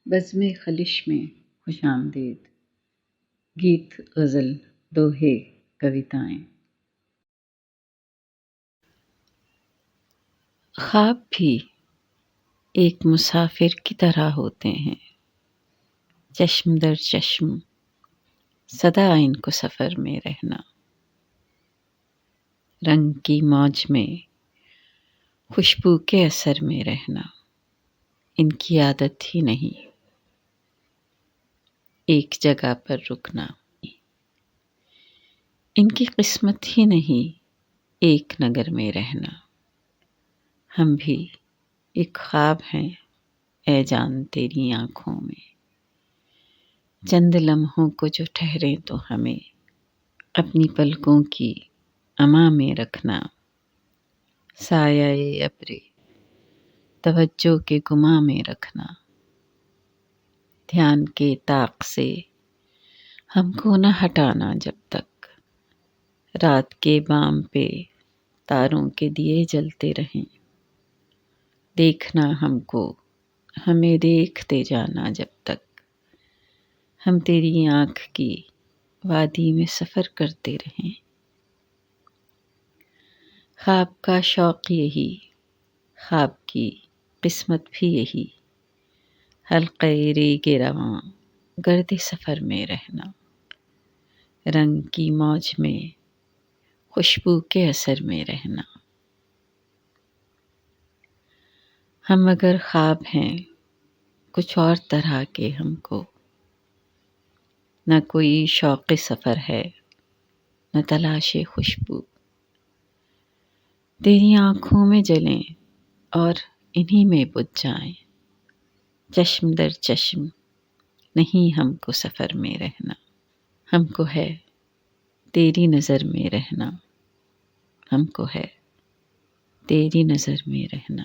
بزم خلش میں خوش آمدید، گیت غزل دوہے کویتائیں۔ خواب بھی ایک مسافر کی طرح ہوتے ہیں، چشم در چشم سدا ان کو سفر میں رہنا، رنگ کی موج میں خوشبو کے اثر میں رہنا، ان کی عادت ہی نہیں ایک جگہ پر رکنا، ان کی قسمت ہی نہیں ایک نگر میں رہنا۔ ہم بھی ایک خواب ہیں اے جان تیری آنکھوں میں، چند لمحوں کو جو ٹھہرے تو ہمیں اپنی پلکوں کی اما میں رکھنا، سایہ ابر توجہ کے گما میں رکھنا، دھیان کے طاق سے ہم کو نہ ہٹانا جب تک رات کے بام پہ تاروں کے دیے جلتے رہیں، دیکھنا ہم کو ہمیں دیکھتے جانا جب تک ہم تیری آنکھ کی وادی میں سفر کرتے رہیں۔ خواب کا شوق یہی، خواب کی قسمت بھی یہی، حلقہ ریگ رواں گرد سفر میں رہنا، رنگ کی موج میں خوشبو کے اثر میں رہنا۔ ہم اگر خواب ہیں کچھ اور طرح کے، ہم کو نہ کوئی شوق سفر ہے نہ تلاش خوشبو، تیری آنکھوں میں جلیں اور انہی میں بجھ جائیں، چشم در چشم نہیں ہم کو سفر میں رہنا، ہم کو ہے تیری نظر میں رہنا، ہم کو ہے تیری نظر میں رہنا۔